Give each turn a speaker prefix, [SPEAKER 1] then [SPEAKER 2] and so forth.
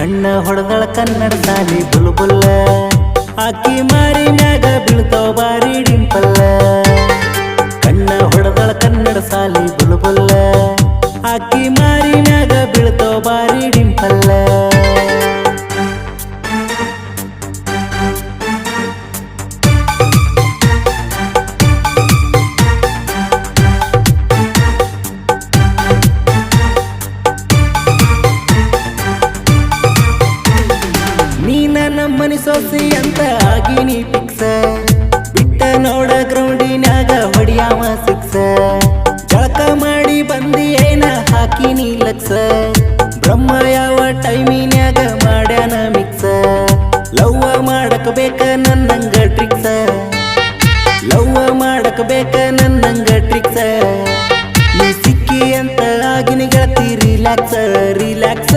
[SPEAKER 1] ಕಣ್ಣ ಹೊಡೆದಳ ಕನ್ನಡ ಸಾಲಿ ಬುಲ್ಬುಲ್ಲ ಆಕಿ ಮಾರಿ ಮ್ಯಾಗ ಬೀಳ್ತಾವ ಬಾರಿ ಡಿಂಪಲ್ಲ ಕಣ್ಣ ಹೊಡೆದಳ ಕನ್ನಡ ಸಾಲಿ ಬುಲ್ಬುಲ್ಲ ಆಕಿ ಮಾರಿ ಮ್ಯಾಗ ಬೀಳ್ತಾವ ಬಾರಿ ಡಿಂಪಲ್ಲ ನಮ್ಮನಿ ಸೋಸಿ ಅಂತ ಆಗಿನಿ ಫಿಕ್ಸ ಬಿಟ್ಟ ನೋಡ ಗ್ರೌಂಡಿನ್ಯಾಗ ಹೊಡಿಯಾವ ಸಿಕ್ಸ ಜಳಕ ಮಾಡಿ ಬಂದಿ ಏನ ಹಾಕಿನಿ ಲಕ್ಸ ಬ್ರಹ್ಮ ಯಾವ ಟೈಮಿನ್ಯಾಗ ಮಾಡ್ಯಾನ ಮಿಕ್ಸ ಲವ್ವ ಮಾಡಕ ಬೇಕ ನನ್ನಂಗ ಟ್ರಿಕ್ಸ ಲವ್ವ ಮಾಡಕ ಬೇಕ ನನ್ನಂಗ ಟ್ರಿಕ್ಸ ನೀ ಸಿಕ್ಕಿ ಅಂತ ಆಗಿನಿ ಗೆಳತಿ ರಿಲ್ಯಾಕ್ಸ ರಿಲ್ಯಾಕ್ಸ